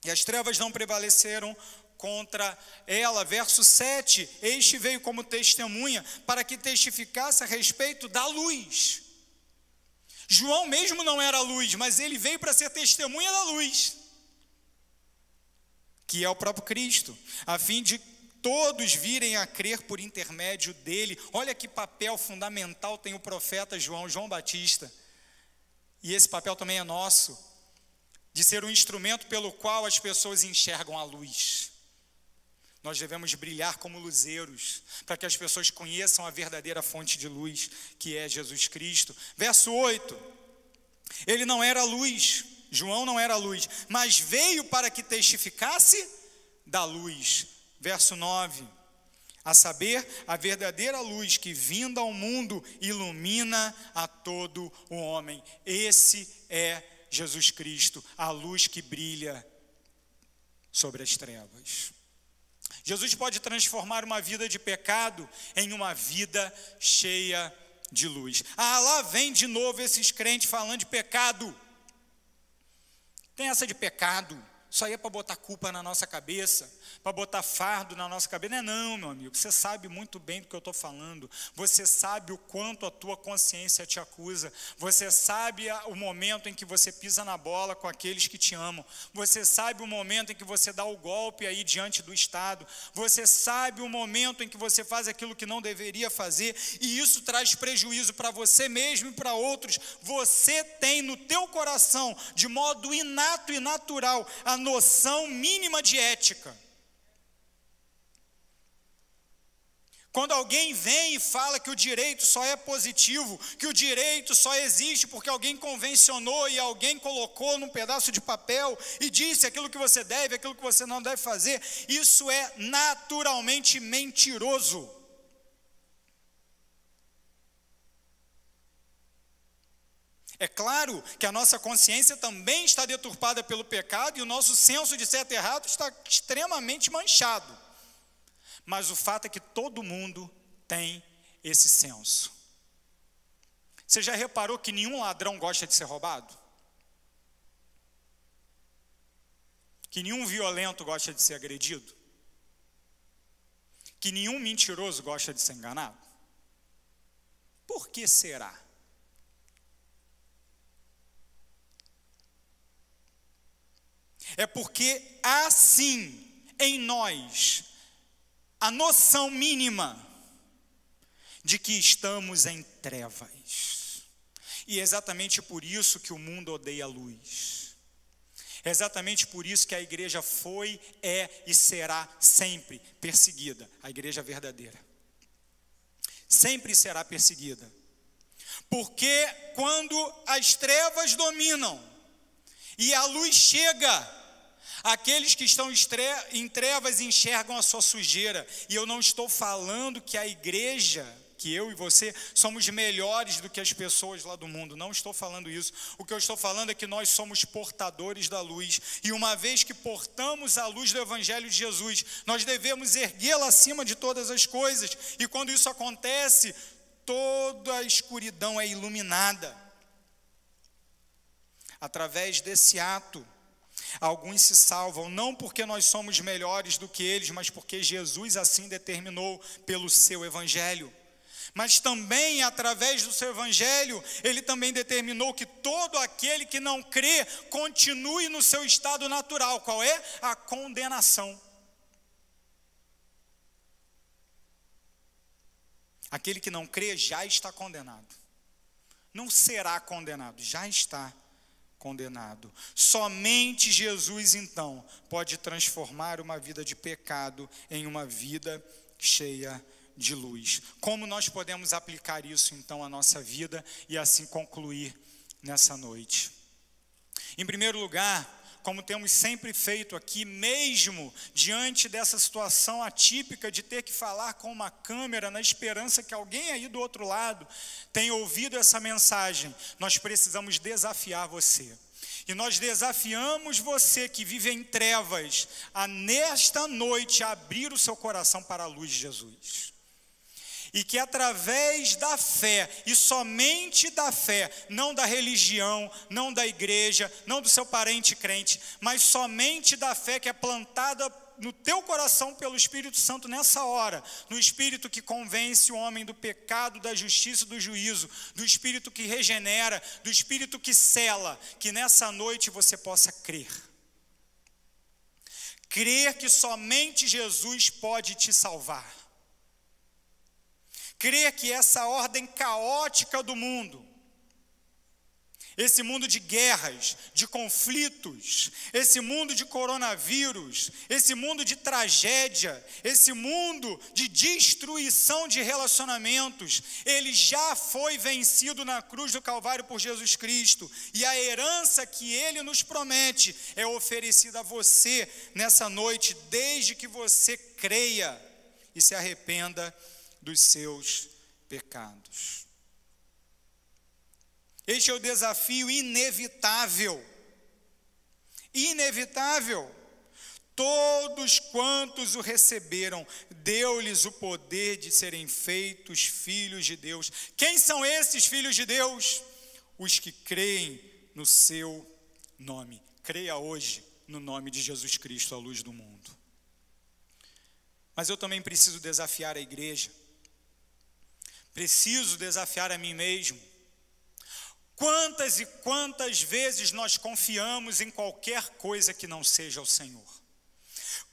e as trevas não prevaleceram contra ela. Verso 7, este veio como testemunha para que testificasse a respeito da luz. João mesmo não era luz, mas ele veio para ser testemunha da luz, que é o próprio Cristo, a fim de todos virem a crer por intermédio dele. Olha que papel fundamental tem o profeta João Batista, e esse papel também é nosso, de ser um instrumento pelo qual as pessoas enxergam a luz. Nós devemos brilhar como luzeiros, para que as pessoas conheçam a verdadeira fonte de luz, que é Jesus Cristo. Verso 8, ele não era luz, João não era luz, mas veio para que testificasse da luz. Verso 9, a saber, a verdadeira luz que vinda ao mundo ilumina a todo o homem. Esse é Jesus Cristo, a luz que brilha sobre as trevas. Jesus pode transformar uma vida de pecado em uma vida cheia de luz. Ah, lá vem de novo esses crentes falando de pecado. Tem essa de pecado, isso aí é para botar culpa na nossa cabeça, para botar fardo na nossa cabeça. Não, meu amigo, você sabe muito bem do que eu estou falando. Você sabe o quanto a tua consciência te acusa. Você sabe o momento em que você pisa na bola com aqueles que te amam. Você sabe o momento em que você dá o golpe aí diante do Estado. Você sabe o momento em que você faz aquilo que não deveria fazer, e isso traz prejuízo para você mesmo e para outros. Você tem no teu coração, de modo inato e natural, a noção mínima de ética. Quando alguém vem e fala que o direito só é positivo, que o direito só existe porque alguém convencionou e alguém colocou num pedaço de papel e disse aquilo que você deve, aquilo que você não deve fazer, isso é naturalmente mentiroso. É claro que a nossa consciência também está deturpada pelo pecado e o nosso senso de certo e errado está extremamente manchado. Mas o fato é que todo mundo tem esse senso. Você já reparou que nenhum ladrão gosta de ser roubado? Que nenhum violento gosta de ser agredido? Que nenhum mentiroso gosta de ser enganado? Por que será? É porque há sim em nós a noção mínima de que estamos em trevas. E é exatamente por isso que o mundo odeia a luz. É exatamente por isso que a igreja foi, é e será sempre perseguida. A igreja verdadeira sempre será perseguida. Porque quando as trevas dominam e a luz chega, aqueles que estão em trevas enxergam a sua sujeira. E eu não estou falando que a igreja, que eu e você, somos melhores do que as pessoas lá do mundo. Não estou falando isso. O que eu estou falando é que nós somos portadores da luz. E uma vez que portamos a luz do Evangelho de Jesus, nós devemos erguê-la acima de todas as coisas. E quando isso acontece, toda a escuridão é iluminada. Através desse ato, alguns se salvam, não porque nós somos melhores do que eles, mas porque Jesus assim determinou pelo seu Evangelho. Mas também, através do seu Evangelho, Ele também determinou que todo aquele que não crê, continue no seu estado natural. Qual é? A condenação. Aquele que não crê já está condenado. Não será condenado, já está condenado. Somente Jesus, então, pode transformar uma vida de pecado em uma vida cheia de luz. Como nós podemos aplicar isso, então, à nossa vida e assim concluir nessa noite? Em primeiro lugar, como temos sempre feito aqui, mesmo diante dessa situação atípica de ter que falar com uma câmera, na esperança que alguém aí do outro lado tenha ouvido essa mensagem, nós precisamos desafiar você. E nós desafiamos você que vive em trevas, a nesta noite abrir o seu coração para a luz de Jesus. E que através da fé, e somente da fé, não da religião, não da igreja, não do seu parente crente, mas somente da fé que é plantada no teu coração pelo Espírito Santo nessa hora, no Espírito que convence o homem do pecado, da justiça e do juízo, do Espírito que regenera, do Espírito que sela, que nessa noite você possa crer. Crer que somente Jesus pode te salvar. Crer que essa ordem caótica do mundo, Esse mundo de guerras, de conflitos, esse mundo de coronavírus, esse mundo de tragédia, esse mundo de destruição de relacionamentos, ele já foi vencido na cruz do Calvário por Jesus Cristo. E a herança que ele nos promete é oferecida a você nessa noite, desde que você creia e se arrependa dos seus pecados. Este é o desafio inevitável. Inevitável. Todos quantos o receberam, deu-lhes o poder de serem feitos filhos de Deus. Quem são esses filhos de Deus? Os que creem no seu nome. Creia hoje no nome de Jesus Cristo, a luz do mundo. Mas eu também preciso desafiar a igreja. Preciso desafiar a mim mesmo. Quantas e quantas vezes nós confiamos em qualquer coisa que não seja o Senhor?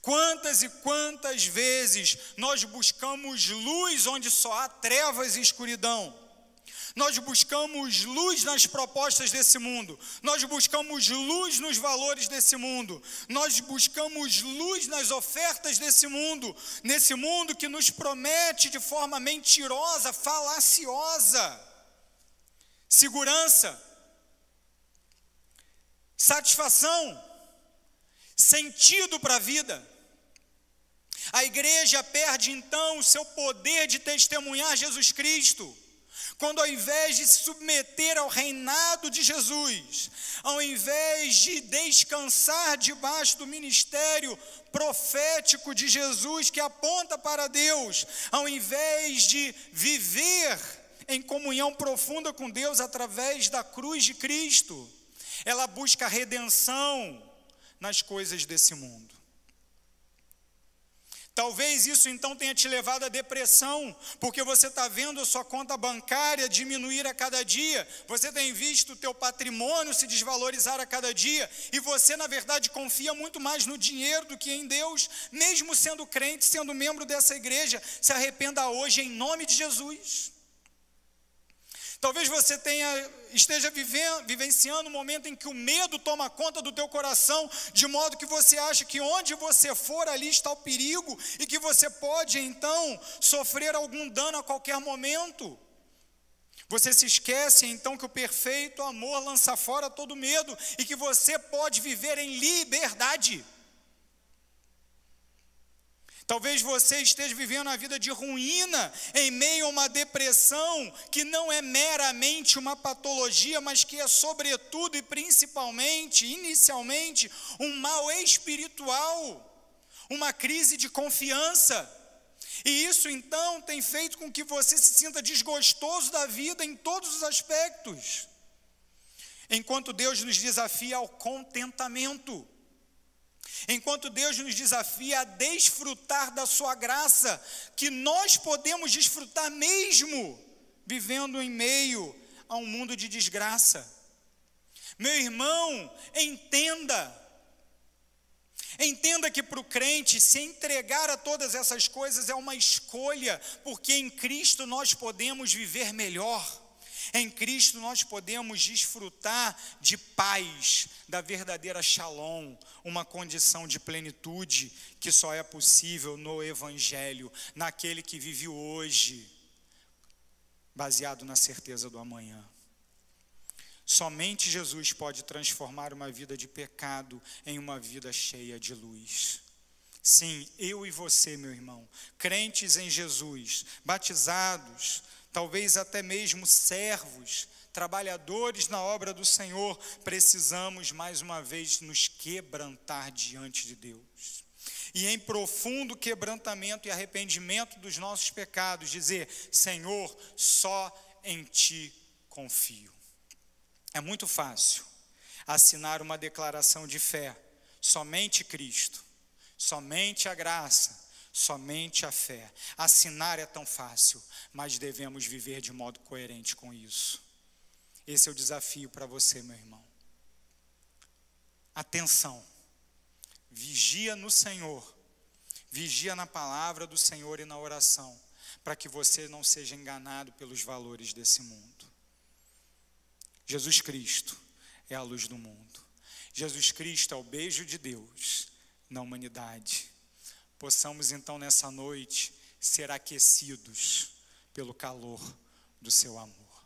Quantas e quantas vezes nós buscamos luz onde só há trevas e escuridão? Nós buscamos luz nas propostas desse mundo, nós buscamos luz nos valores desse mundo, nós buscamos luz nas ofertas desse mundo, nesse mundo que nos promete de forma mentirosa, falaciosa, segurança, satisfação, sentido para a vida. A igreja perde então o seu poder de testemunhar Jesus Cristo, quando ao invés de se submeter ao reinado de Jesus, ao invés de descansar debaixo do ministério profético de Jesus que aponta para Deus, ao invés de viver em comunhão profunda com Deus através da cruz de Cristo, ela busca redenção nas coisas desse mundo. Talvez isso então tenha te levado à depressão, porque você está vendo a sua conta bancária diminuir a cada dia, você tem visto o teu patrimônio se desvalorizar a cada dia, e você na verdade confia muito mais no dinheiro do que em Deus, mesmo sendo crente, sendo membro dessa igreja. Se arrependa hoje em nome de Jesus. Talvez você esteja vivenciando um momento em que o medo toma conta do teu coração, de modo que você acha que onde você for, ali está o perigo, e que você pode então sofrer algum dano a qualquer momento. Você se esquece então que o perfeito amor lança fora todo medo, e que você pode viver em liberdade. Talvez você esteja vivendo a vida de ruína, em meio a uma depressão que não é meramente uma patologia, mas que é sobretudo e principalmente, inicialmente, um mal espiritual, uma crise de confiança. E isso então tem feito com que você se sinta desgostoso da vida em todos os aspectos, enquanto Deus nos desafia ao contentamento. Enquanto Deus nos desafia a desfrutar da sua graça, que nós podemos desfrutar mesmo vivendo em meio a um mundo de desgraça. Meu irmão, entenda que para o crente se entregar a todas essas coisas é uma escolha, porque em Cristo nós podemos viver melhor. Em Cristo nós podemos desfrutar de paz, da verdadeira shalom, uma condição de plenitude que só é possível no Evangelho, naquele que vive hoje, baseado na certeza do amanhã. Somente Jesus pode transformar uma vida de pecado em uma vida cheia de luz. Sim, eu e você, meu irmão, crentes em Jesus, batizados, talvez até mesmo servos, trabalhadores na obra do Senhor, precisamos mais uma vez nos quebrantar diante de Deus. E em profundo quebrantamento e arrependimento dos nossos pecados, dizer: Senhor, só em Ti confio. É muito fácil assinar uma declaração de fé, somente Cristo, somente a graça, somente a fé. Assinar é tão fácil, mas devemos viver de modo coerente com isso. Esse é o desafio para você, meu irmão. Atenção, vigia no Senhor, vigia na palavra do Senhor e na oração, para que você não seja enganado pelos valores desse mundo. Jesus Cristo é a luz do mundo. Jesus Cristo é o beijo de Deus na humanidade. Possamos então nessa noite ser aquecidos pelo calor do seu amor.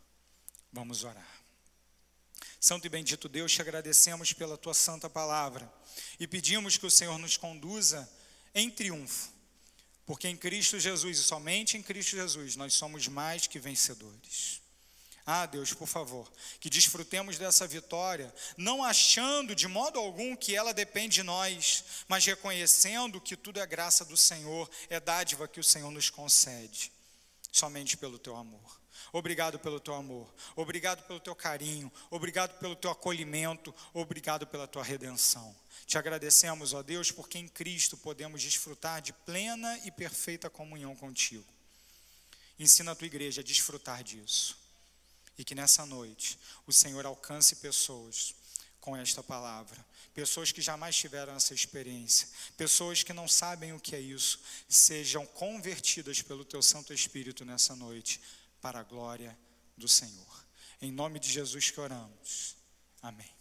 Vamos orar. Santo e bendito Deus, te agradecemos pela tua santa palavra e pedimos que o Senhor nos conduza em triunfo, porque em Cristo Jesus e somente em Cristo Jesus nós somos mais que vencedores. Ah, Deus, por favor, que desfrutemos dessa vitória, não achando de modo algum que ela depende de nós, mas reconhecendo que tudo é graça do Senhor, é dádiva que o Senhor nos concede, somente pelo teu amor. Obrigado pelo teu amor, obrigado pelo teu carinho, obrigado pelo teu acolhimento, obrigado pela tua redenção. Te agradecemos, ó Deus, porque em Cristo podemos desfrutar de plena e perfeita comunhão contigo. Ensina a tua igreja a desfrutar disso. E que nessa noite o Senhor alcance pessoas com esta palavra. Pessoas que jamais tiveram essa experiência. Pessoas que não sabem o que é isso. Sejam convertidas pelo teu Santo Espírito nessa noite, para a glória do Senhor. Em nome de Jesus que oramos. Amém.